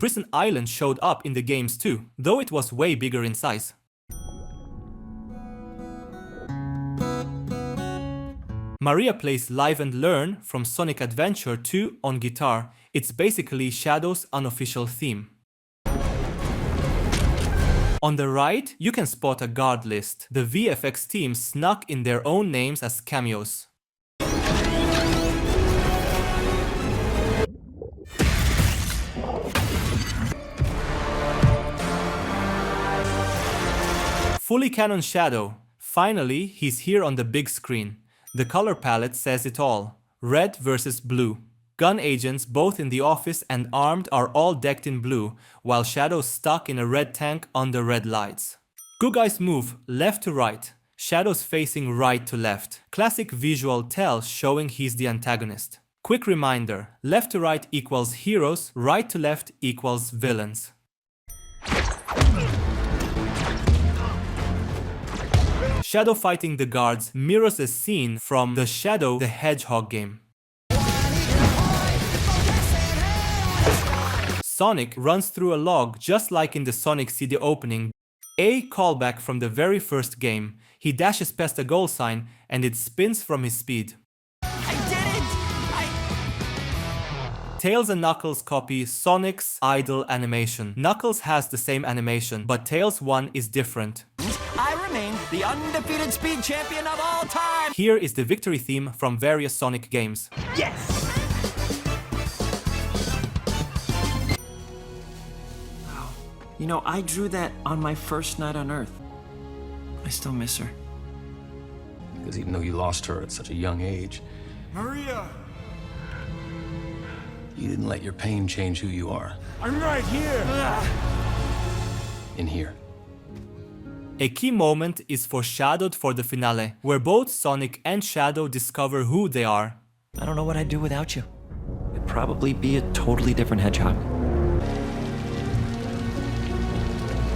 prison island showed up in the games too, though it was way bigger in size. Maria plays Live and Learn from Sonic Adventure 2 on guitar. It's basically Shadow's unofficial theme. On the right, you can spot a guard list. The VFX team snuck in their own names as cameos. Fully canon Shadow. Finally, he's here on the big screen. The color palette says it all. Red versus blue. Gun agents, both in the office and armed, are all decked in blue, while Shadow's stuck in a red tank under red lights. Good guys move left to right. Shadow's facing right to left. Classic visual tell showing he's the antagonist. Quick reminder, left to right equals heroes, right to left equals villains. Shadow fighting the guards mirrors a scene from the Shadow the Hedgehog game. Sonic runs through a log just like in the Sonic CD opening. A callback from the very first game. He dashes past a goal sign and it spins from his speed. I did it! Tails and Knuckles copy Sonic's idle animation. Knuckles has the same animation, but Tails' one is different. I remain the undefeated speed champion of all time! Here is the victory theme from various Sonic games. Yes! Wow. You know, I drew that on my first night on Earth. I still miss her. Because even though you lost her at such a young age, Maria! you didn't let your pain change who you are. I'm right here! In here. A key moment is foreshadowed for the finale, where both Sonic and Shadow discover who they are. I don't know what I'd do without you. I'd probably be a totally different hedgehog.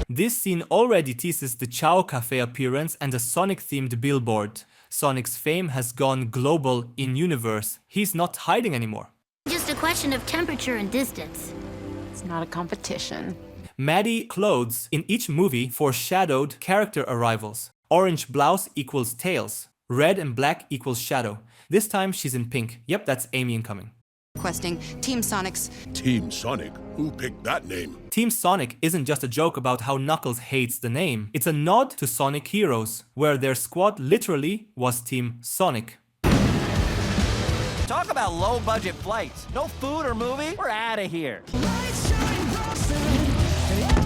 This scene already teases the Chow Cafe appearance and a Sonic-themed billboard. Sonic's fame has gone global in-universe. He's not hiding anymore. Just a question of temperature and distance. It's not a competition. Maddie clothes in each movie foreshadowed character arrivals. Orange blouse equals Tails. Red and black equals Shadow. This time she's in pink. Yep, that's Amy incoming. Requesting Team Sonic's... Team Sonic? Who picked that name? Team Sonic isn't just a joke about how Knuckles hates the name. It's a nod to Sonic Heroes, where their squad literally was Team Sonic. Talk about low-budget flights. No food or movie? We're out of here.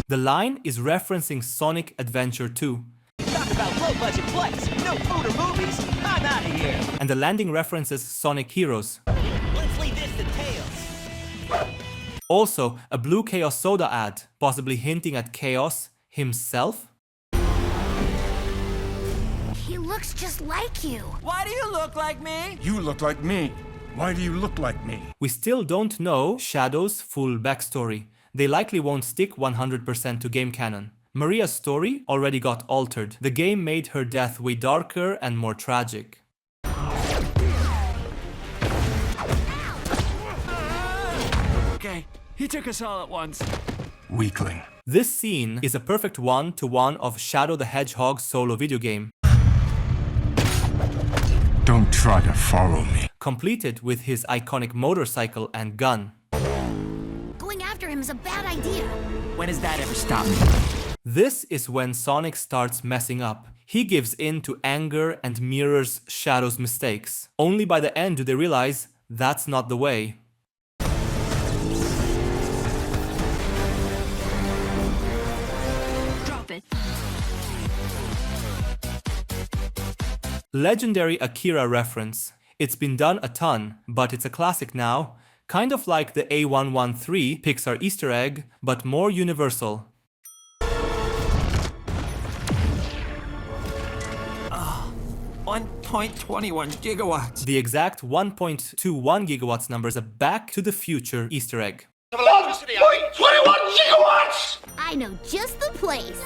The line is referencing Sonic Adventure 2. Talk about low-budget flights. No food or movies. I'm out of here. And the landing references Sonic Heroes. Let's leave this to Tails. Also, a blue Chaos Soda ad, possibly hinting at Chaos himself. He looks just like you. Why do you look like me? You look like me. Why do you look like me? We still don't know Shadow's full backstory. They likely won't stick 100% to game canon. Maria's story already got altered. The game made her death way darker and more tragic. Okay, he took us all at once. Weakling. This scene is a perfect one-to-one of Shadow the Hedgehog's solo video game. Don't try to follow me. Completed with his iconic motorcycle and gun. Going after him is a bad idea. When has that ever stopped me? This is when Sonic starts messing up. He gives in to anger and mirrors Shadow's mistakes. Only by the end do they realize that's not the way. Drop it. Legendary Akira reference. It's been done a ton, but it's a classic now. Kind of like the A113 Pixar Easter egg, but more universal. 1.21 gigawatts. The exact 1.21 gigawatts number is a Back to the Future Easter egg. 1.21 gigawatts! I know just the place.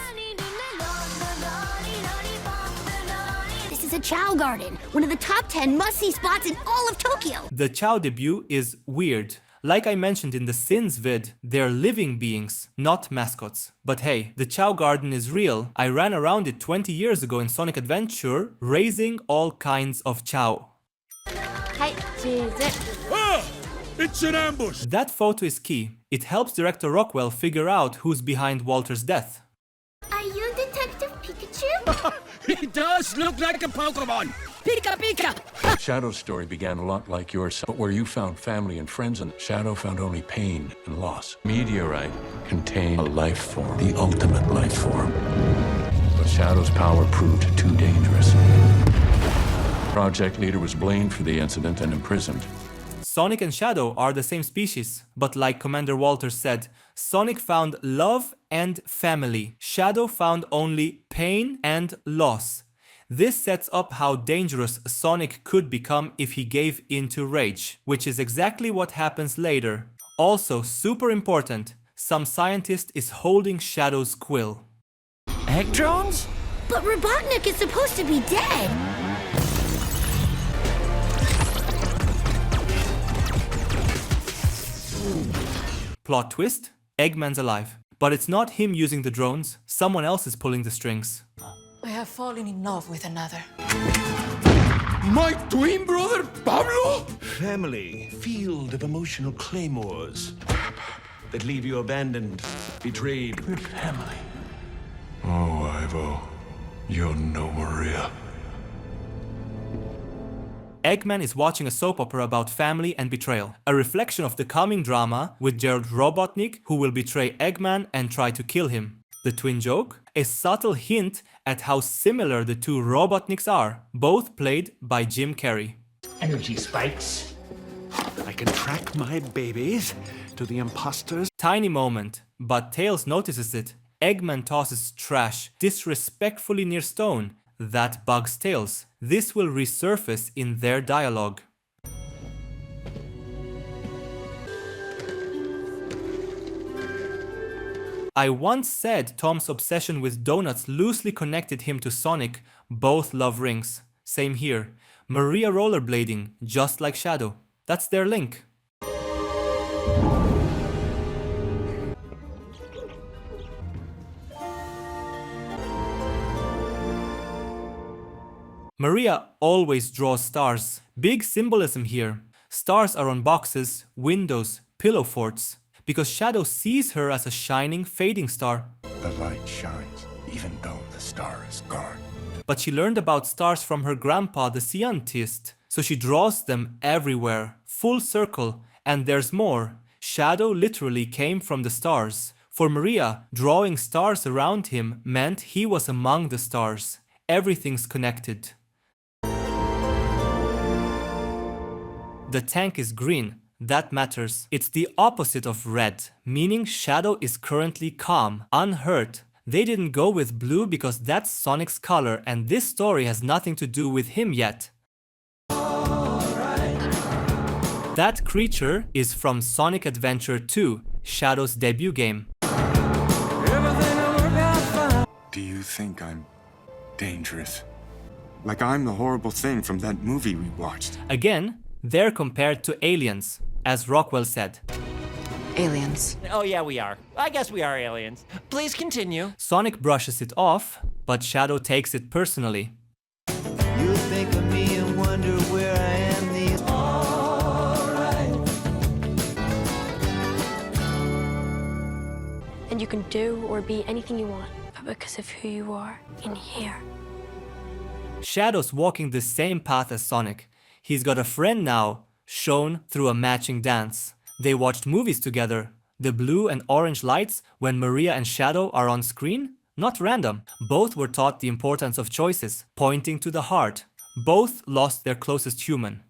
This is a Chow Garden, one of the top 10 must-see spots in all of Tokyo. The Chow debut is weird, Like I mentioned in the Sins vid, they're living beings, not mascots. But hey, the Chow Garden is real. I ran around it 20 years ago in Sonic Adventure, raising all kinds of Chow. It's an ambush! That photo is key. It helps Director Rockwell figure out who's behind Walter's death. Are you Detective Pikachu? He does look like a Pokemon! Pika Pika! Shadow's story began a lot like yours, but where you found family and friends, and Shadow found only pain and loss. Meteorite contained a life form, the ultimate life form. But Shadow's power proved too dangerous. Project leader was blamed for the incident and imprisoned. Sonic and Shadow are the same species, but like Commander Walters said, Sonic found love and family. Shadow found only pain and loss. This sets up how dangerous Sonic could become if he gave in to rage, which is exactly what happens later. Also, super important, some scientist is holding Shadow's quill. Egg drones? But Robotnik is supposed to be dead. Plot twist, Eggman's alive. But it's not him using the drones, someone else is pulling the strings. I have fallen in love with another. My twin brother, Pablo? Family, field of emotional claymores that leave you abandoned, betrayed. Good family. Oh, Ivo, you're no Maria. Eggman is watching a soap opera about family and betrayal, a reflection of the coming drama with Gerald Robotnik, who will betray Eggman and try to kill him. The twin joke? A subtle hint at how similar the two Robotniks are, both played by Jim Carrey. Energy spikes. I can track my babies to the imposters. Tiny moment, but Tails notices it. Eggman tosses trash disrespectfully near Stone. That bugs Tails. This will resurface in their dialogue. I once said Tom's obsession with donuts loosely connected him to Sonic. Both love rings. Same here. Maria rollerblading, just like Shadow. That's their link. Maria always draws stars. Big symbolism here. Stars are on boxes, windows, pillow forts. Because Shadow sees her as a shining, fading star. The light shines, even though the star is gone. But she learned about stars from her grandpa, the scientist. So she draws them everywhere, full circle, and there's more. Shadow literally came from the stars. For Maria, drawing stars around him meant he was among the stars. Everything's connected. The tank is green. That matters. It's the opposite of red, meaning Shadow is currently calm, unhurt. They didn't go with blue because that's Sonic's color, and this story has nothing to do with him yet. That creature is from Sonic Adventure 2, Shadow's debut game. Do you think I'm dangerous? Like I'm the horrible thing from that movie we watched? Again, they're compared to aliens, as Rockwell said. Aliens. Oh yeah, we are. I guess we are aliens. Please continue. Sonic brushes it off, but Shadow takes it personally. You think of me and wonder where I am these. And you can do or be anything you want, but because of who you are in here. Shadow's walking the same path as Sonic. He's got a friend now, shown through a matching dance. They watched movies together. The blue and orange lights when Maria and Shadow are on screen? Not random. Both were taught the importance of choices, pointing to the heart. Both lost their closest human.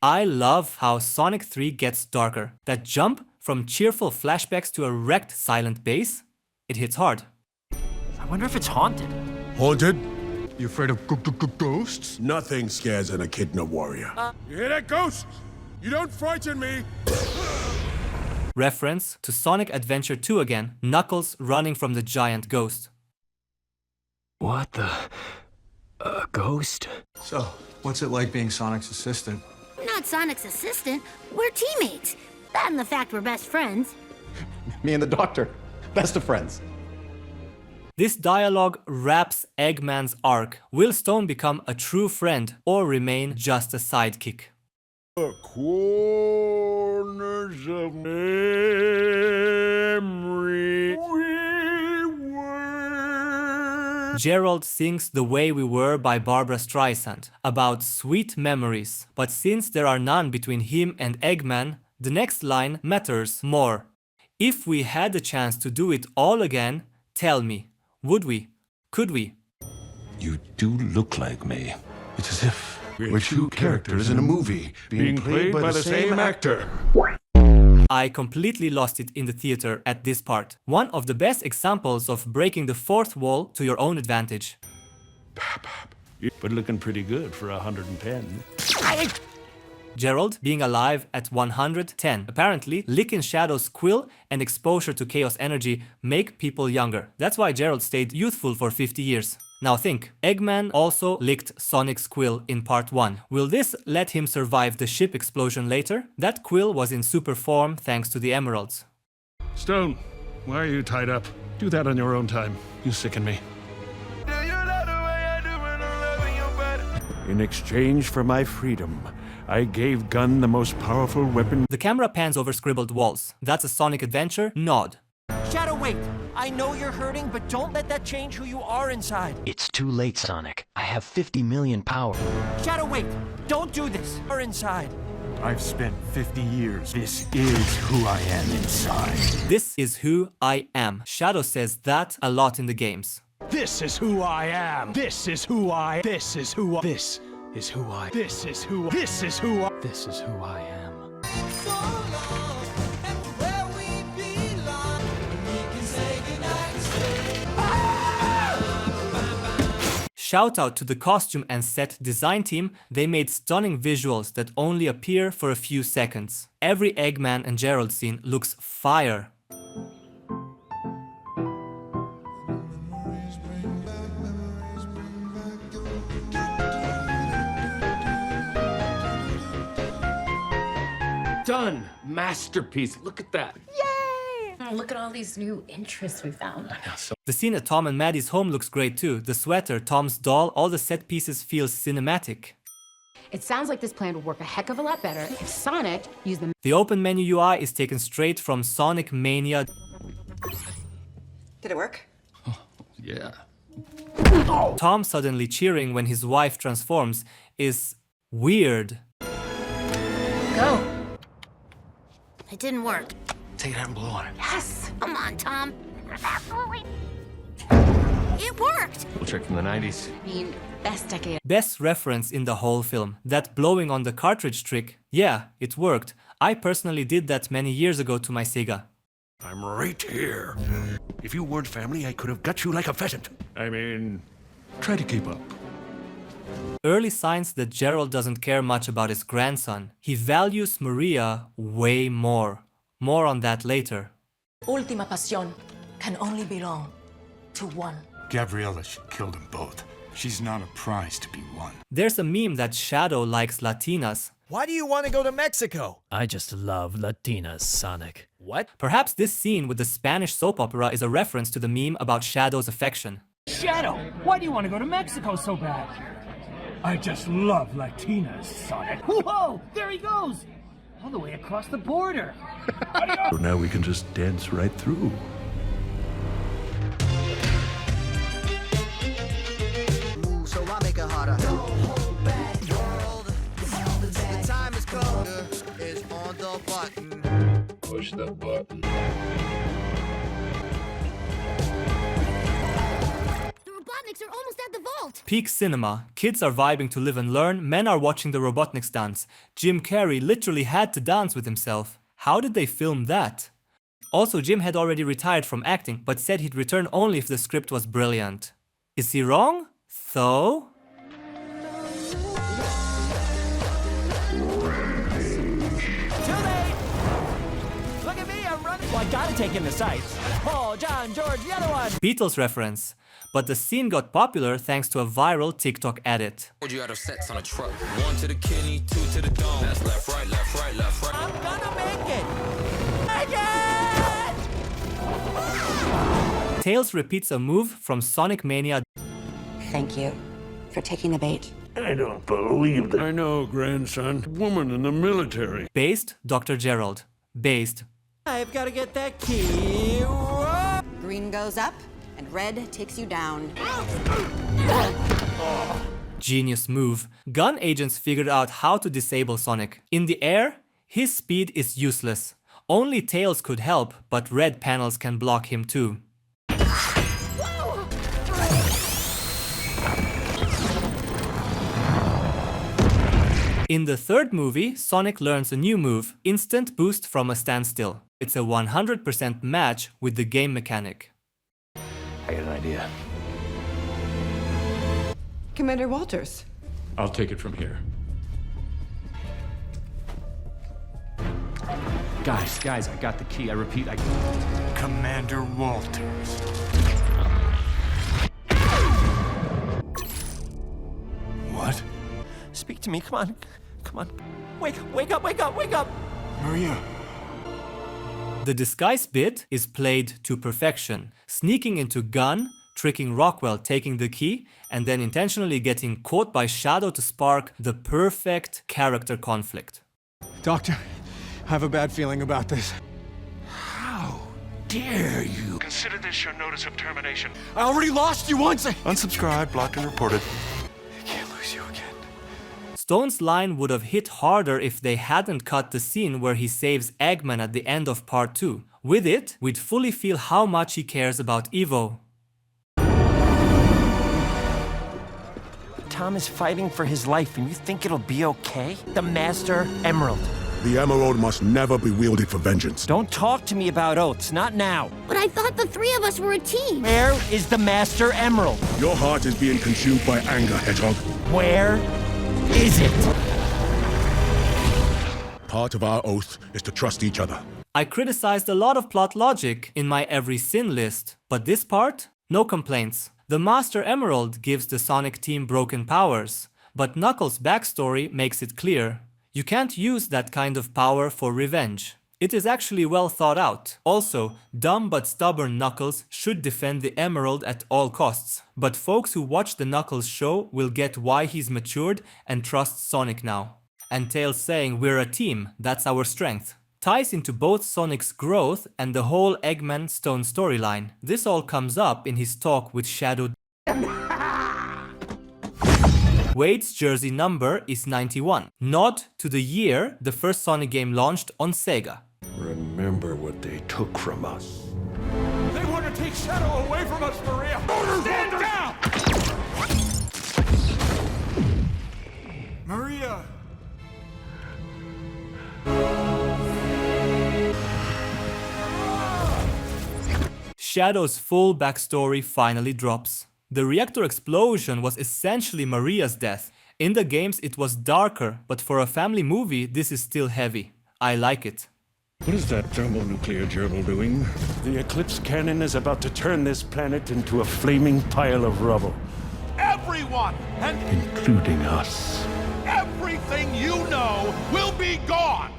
I love how Sonic 3 gets darker. That jump from cheerful flashbacks to a wrecked silent base, it hits hard. I wonder if it's haunted. Haunted? You afraid of ghosts? Nothing scares an echidna warrior. You hear that, ghost? You don't frighten me! Reference to Sonic Adventure 2 again, Knuckles running from the giant ghost. What the? A ghost? So, what's it like being Sonic's assistant? Not Sonic's assistant. We're teammates. That and the fact we're best friends. Me and the doctor, best of friends. This dialogue wraps Eggman's arc. Will Stone become a true friend or remain just a sidekick? The corners of memory we were. Gerald sings The Way We Were by Barbra Streisand about sweet memories. But since there are none between him and Eggman, the next line matters more. If we had the chance to do it all again, tell me, would we? Could we? You do look like me. It's as if we're two characters in a movie being played by the same actor. I completely lost it in the theater at this part. One of the best examples of breaking the fourth wall to your own advantage. But looking pretty good for 110. Gerald being alive at 110. Apparently, licking Shadow's quill and exposure to chaos energy make people younger. That's why Gerald stayed youthful for 50 years. Now think, Eggman also licked Sonic's quill in part 1. Will this let him survive the ship explosion later? That quill was in super form thanks to the emeralds. Stone, why are you tied up? Do that on your own time. You sicken me. In exchange for my freedom, I gave Gunn the most powerful weapon. The camera pans over scribbled walls. That's a Sonic adventure nod. Shadow, wait! I know you're hurting, but don't let that change who you are inside. It's too late, Sonic. I have 50 million power. Shadow, wait! Don't do this! You're inside. I've spent 50 years. This is who I am inside. This is who I am. Shadow says that a lot in the games. This is who I am. This is who I. This is who I. This is who I. This is who. This is who I. This is who I am. Shout out to the costume and set design team. They made stunning visuals that only appear for a few seconds. Every Eggman and Gerald scene looks fire. Done! Masterpiece. Look at that. Oh, look at all these new interests we found. The scene at Tom and Maddie's home looks great too. The sweater, Tom's doll, all the set pieces feel cinematic. It sounds like this plan would work a heck of a lot better if Sonic used the... The open menu UI is taken straight from Sonic Mania. Did it work? Yeah. Tom suddenly cheering when his wife transforms is weird. Go. It didn't work. Take it out and blow on it. Yes! Come on, Tom. Absolutely. It worked! Little trick from the 90s. I mean, best decade. Best reference in the whole film. That blowing on the cartridge trick. Yeah, it worked. I personally did that many years ago to my Sega. I'm right here. If you weren't family, I could have got you like a pheasant. I mean, try to keep up. Early signs that Gerald doesn't care much about his grandson. He values Maria way more. More on that later. Ultima pasión can only belong to one. Gabriella should kill them both. She's not a prize to be won. There's a meme that Shadow likes Latinas. Why do you want to go to Mexico? I just love Latinas, Sonic. What? Perhaps this scene with the Spanish soap opera is a reference to the meme about Shadow's affection. Shadow, why do you want to go to Mexico so bad? I just love Latinas, Sonic. Whoa, there he goes! All the way across the border. So now we can just dance right through. So I make it harder. Don't hold back, world. The time is cold. Is on the button. Push the button. The Robotniks are almost at the vault. Peak cinema. Kids are vibing to live and learn. Men are watching the Robotniks dance. Jim Carrey literally had to dance with himself. How did they film that? Also, Jim had already retired from acting, but said he'd return only if the script was brilliant. Is he wrong? Though? Too late! Look at me, I I'm running. Well, I gotta take in the sights. Paul, John, George, the other one. Beatles reference. But the scene got popular thanks to a viral TikTok edit. You out of sets on a truck. 1 to the kidney, 2 to the dome. That's left, right, left, right, left, right. I'm gonna make it. Make it! Tails repeats a move from Sonic Mania. Thank you for taking the bait. I don't believe that. I know, grandson. Woman in the military. Based Dr. Gerald. Based. I've got to get that key. Green goes up, and red takes you down. Genius move. Gun agents figured out how to disable Sonic. In the air, his speed is useless. Only Tails could help, but red panels can block him too. In the third movie, Sonic learns a new move, instant boost from a standstill. It's a 100% match with the game mechanic. I got an idea. Commander Walters. I'll take it from here. Guys, I got the key. I repeat, Commander Walters. What? Speak to me, come on. Come on. Wake up, wake up, wake up! Maria. The disguise bit is played to perfection, sneaking into Gun, tricking Rockwell taking the key, and then intentionally getting caught by Shadow to spark the perfect character conflict. Doctor, I have a bad feeling about this. How dare you? Consider this your notice of termination. I already lost you once! Unsubscribed, blocked, and reported. I can't lose you again. Stone's line would have hit harder if they hadn't cut the scene where he saves Eggman at the end of part 2. With it, we'd fully feel how much he cares about Evo. Tom is fighting for his life, and you think it'll be okay? The Master Emerald. The Emerald must never be wielded for vengeance. Don't talk to me about oaths, not now. But I thought the three of us were a team. Where is the Master Emerald? Your heart is being consumed by anger, Hedgehog. Where is it? Part of our oath is to trust each other. I criticized a lot of plot logic in my every sin list, but this part, no complaints. The Master Emerald gives the Sonic team broken powers, but Knuckles' backstory makes it clear. You can't use that kind of power for revenge. It is actually well thought out. Also, dumb but stubborn Knuckles should defend the Emerald at all costs. But folks who watch the Knuckles show will get why he's matured and trusts Sonic now. And Tails saying we're a team, that's our strength. Ties into both Sonic's growth and the whole Eggman Stone storyline. This all comes up in his talk with Shadow. Wade's jersey number is 91. Nod to the year the first Sonic game launched on Sega. Remember what they took from us. They want to take Shadow away from us, Maria! Stand down! Maria! Shadow's full backstory finally drops. The reactor explosion was essentially Maria's death. In the games it was darker, but for a family movie this is still heavy. I like it. What is that thermonuclear gerbil doing? The Eclipse cannon is about to turn this planet into a flaming pile of rubble. Everyone, and Including us. everything you know will be gone.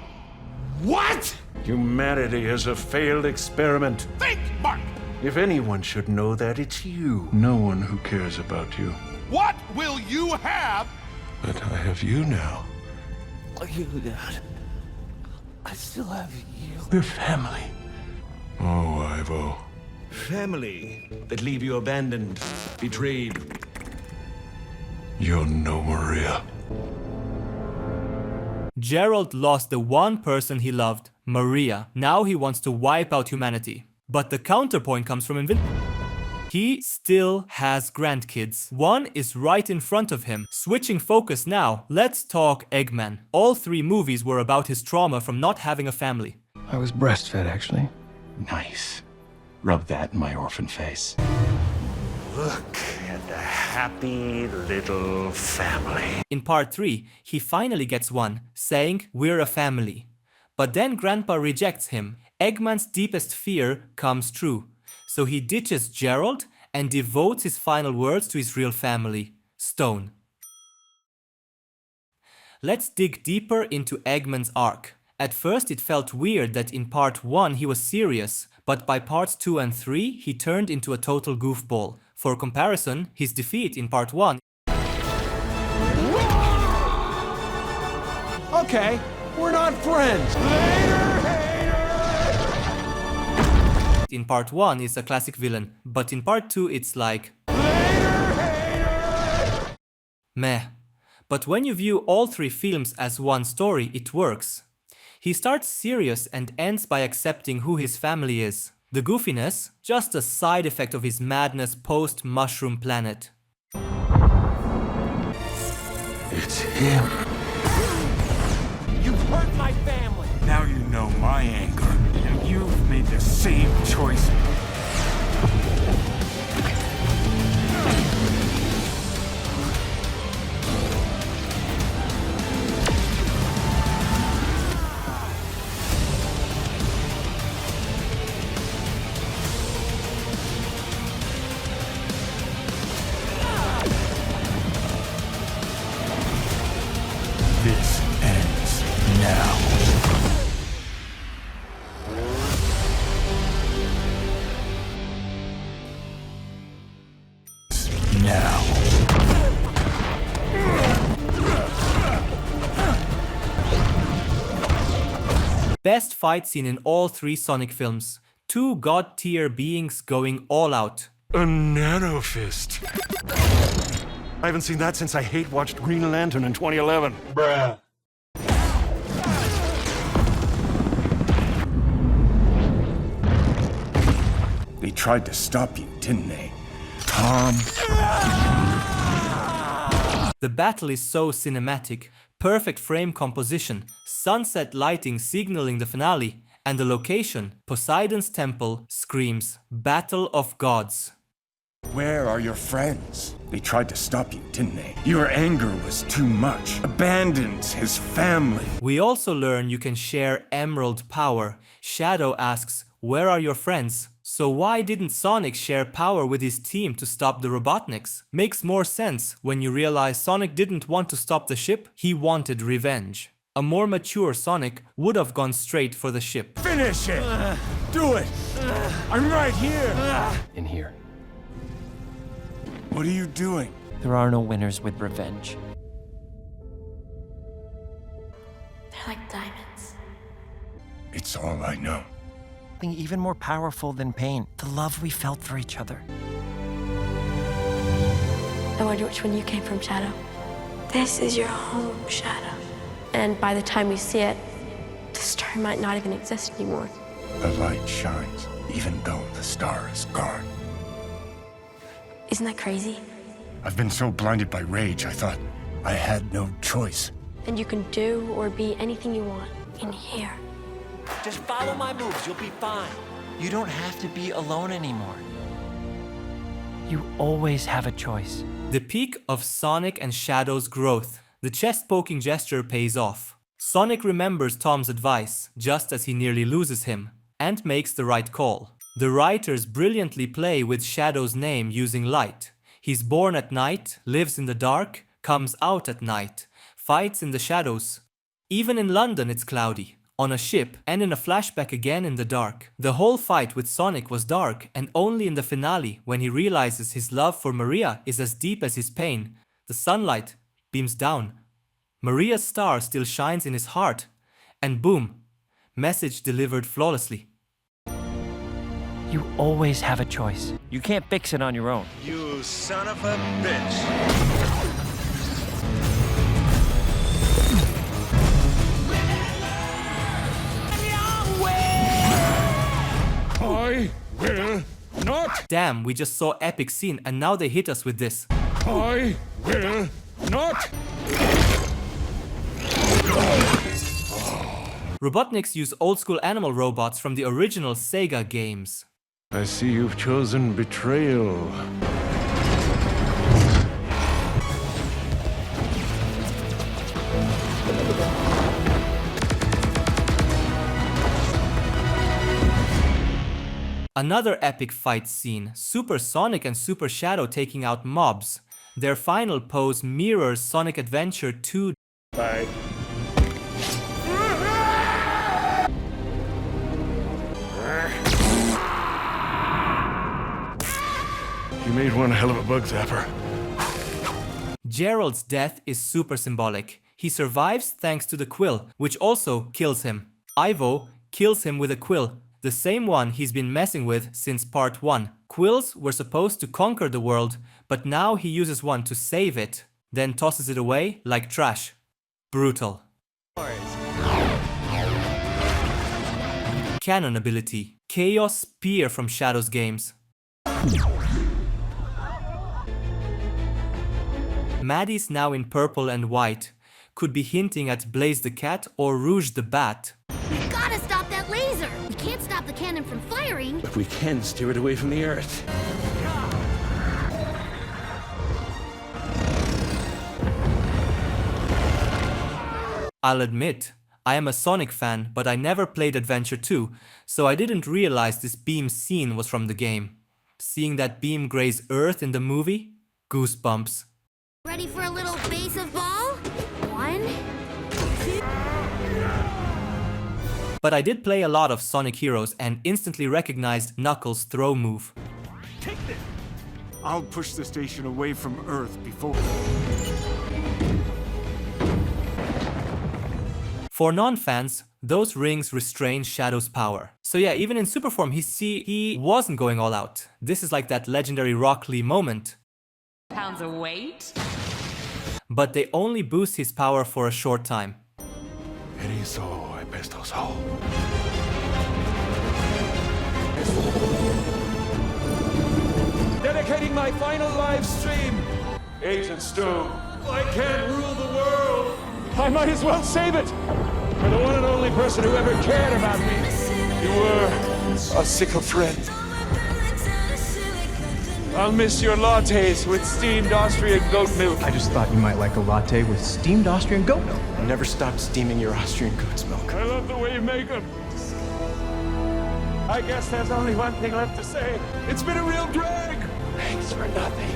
What? Humanity is a failed experiment. Think, Mark. If anyone should know that, it's you. No one who cares about you. What will you have? But I have you now. You, Dad. I still have you. We're family. Oh, Ivo. Family that leave you abandoned, betrayed. You're no Maria. Gerald lost the one person he loved, Maria. Now he wants to wipe out humanity. But the counterpoint comes from he still has grandkids. One is right in front of him. Switching focus now, let's talk Eggman. All three movies were about his trauma from not having a family. I was breastfed, actually. Nice. Rub that in my orphan face. Look at the happy little family. In part 3, he finally gets one, saying we're a family. But then Grandpa rejects him. Eggman's deepest fear comes true, so he ditches Gerald and devotes his final words to his real family, Stone. Let's dig deeper into Eggman's arc. At first it felt weird that in part 1 he was serious, but by parts 2 and 3 he turned into a total goofball. For comparison, his defeat in part 1. Okay, we're not friends. In part 1 is a classic villain, but in part 2 it's like meh. But when you view all 3 films as one story, it works. He starts serious and ends by accepting who his family is. The goofiness, just a side effect of his madness post-Mushroom Planet. It's him. You hurt my family. Now you know my anger, and you've made the same choice. This ends now. Now. Best fight scene in all 3 Sonic films. 2 god-tier beings going all out. A nano fist. I haven't seen that since I hate-watched Green Lantern in 2011. Bruh. They tried to stop you, didn't they, Tom? The battle is so cinematic, perfect frame composition, sunset lighting signaling the finale, and the location, Poseidon's temple, screams Battle of Gods. Where are your friends? They tried to stop you, didn't they? Your anger was too much. Abandoned his family. We also learn you can share emerald power. Shadow asks, where are your friends? So why didn't Sonic share power with his team to stop the Robotniks? Makes more sense when you realize Sonic didn't want to stop the ship, he wanted revenge. A more mature Sonic would have gone straight for the ship. Finish it! Do it! I'm right here! In here. What are you doing? There are no winners with revenge. They're like diamonds. It's all I know. Something even more powerful than pain. The love we felt for each other. I wonder which one you came from, Shadow. This is your home, Shadow. And by the time you see it, the star might not even exist anymore. The light shines, even though the star is gone. Isn't that crazy? I've been so blinded by rage, I thought I had no choice. And you can do or be anything you want in here. Just follow my moves, you'll be fine. You don't have to be alone anymore. You always have a choice. The peak of Sonic and Shadow's growth. The chest-poking gesture pays off. Sonic remembers Tom's advice, just as he nearly loses him, and makes the right call. The writers brilliantly play with Shadow's name using light. He's born at night, lives in the dark, comes out at night, fights in the shadows. Even in London it's cloudy, on a ship, and in a flashback again in the dark. The whole fight with Sonic was dark, and only in the finale, when he realizes his love for Maria is as deep as his pain, the sunlight beams down. Maria's star still shines in his heart, and boom, message delivered flawlessly. You always have a choice. You can't fix it on your own. You son of a bitch. I will not. Damn, we just saw epic scene and now they hit us with this. I will not. Robotniks use old-school animal robots from the original Sega games. I see you've chosen betrayal. Another epic fight scene, Super Sonic and Super Shadow taking out mobs. Their final pose mirrors Sonic Adventure 2. Bye. You made one hell of a bug zapper. Gerald's death is super symbolic. He survives thanks to the quill, which also kills him. Ivo kills him with a quill, the same one he's been messing with since part 1. Quills were supposed to conquer the world, but now he uses one to save it, then tosses it away like trash. Brutal. Canon ability. Chaos Spear from Shadow's games. Maddie's now in purple and white. Could be hinting at Blaze the Cat or Rouge the Bat. We've gotta stop that laser! We can't stop the cannon from firing! But we can steer it away from the Earth. I'll admit, I am a Sonic fan, but I never played Adventure 2, so I didn't realize this beam scene was from the game. Seeing that beam graze Earth in the movie? Goosebumps. Ready for a little base of ball? 1, 2... But I did play a lot of Sonic Heroes and instantly recognized Knuckles' throw move. Take this! I'll push the station away from Earth before... For non-fans, those rings restrain Shadow's power. So yeah, even in super form, he wasn't going all out. This is like that legendary Rock Lee moment. Pounds of weight? But they only boost his power for a short time. Dedicating my final live stream. Agent Stone, I can't rule the world. I might as well save it for the one and only person who ever cared about me. You were a sickle friend. I'll miss your lattes with steamed Austrian goat milk. I just thought you might like a latte with steamed Austrian goat milk. I never stopped steaming your Austrian goat's milk. I love the way you make them. I guess there's only one thing left to say. It's been a real drag. Thanks for nothing.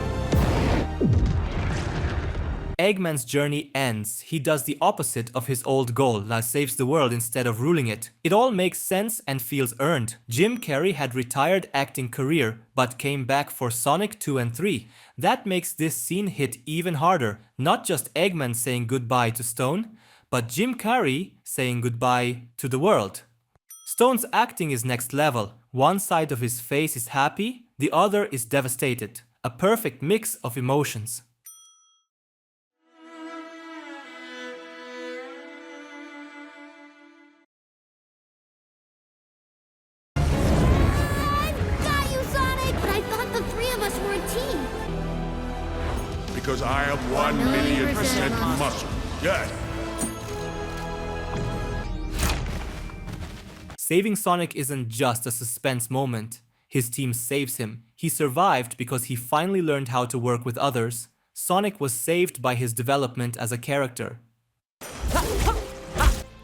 Eggman's journey ends. He does the opposite of his old goal, that saves the world instead of ruling it. It all makes sense and feels earned. Jim Carrey had retired acting career, but came back for Sonic 2 and 3. That makes this scene hit even harder. Not just Eggman saying goodbye to Stone, but Jim Carrey saying goodbye to the world. Stone's acting is next level. One side of his face is happy, the other is devastated. A perfect mix of emotions. Because I am 1,000,000% muscle. Yeah. Saving Sonic isn't just a suspense moment. His team saves him. He survived because he finally learned how to work with others. Sonic was saved by his development as a character.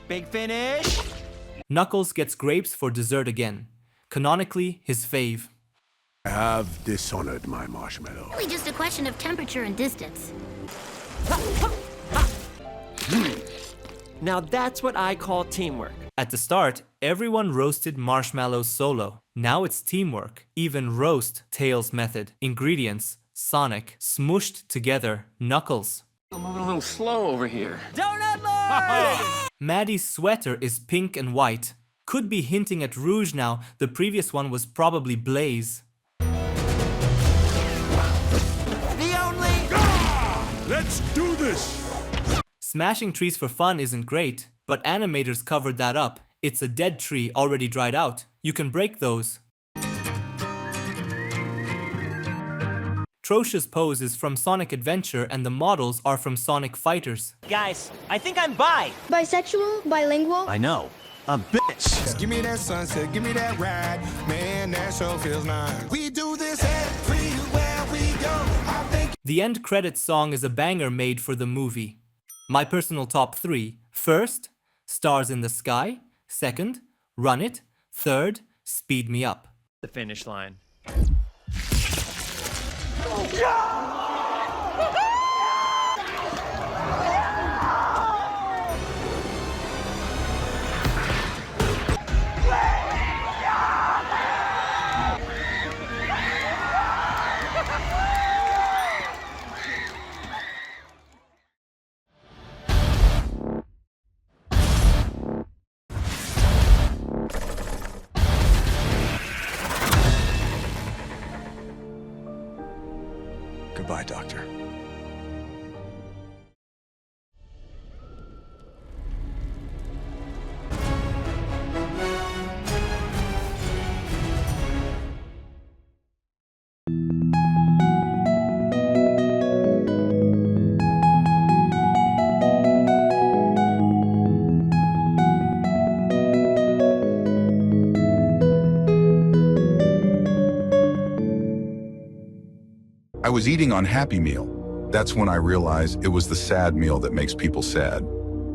Big finish! Knuckles gets grapes for dessert again. Canonically, his fave. I have dishonored my marshmallow. Really just a question of temperature and distance. Now that's what I call teamwork. At the start, everyone roasted marshmallows solo. Now it's teamwork. Even roast, Tails method. Ingredients, Sonic. Smooshed together, Knuckles. I'm moving a little slow over here. Donut Lord! Maddie's sweater is pink and white. Could be hinting at Rouge now. The previous one was probably Blaze. Let's do this! Smashing trees for fun isn't great, but animators covered that up. It's a dead tree already dried out. You can break those. Trocia's pose is from Sonic Adventure and the models are from Sonic Fighters. Guys, I think I'm bi. Bisexual? Bilingual? I know. A bitch. Give me that sunset, give me that ride. Man, that sure feels nice. We do this everywhere we go. I think The end credits song is a banger made for the movie. My personal top 3. First, Stars in the Sky. Second, Run It. Third, Speed Me Up. the finish line. Goodbye, Doctor. I was eating on Happy Meal. That's when I realized it was the sad meal that makes people sad.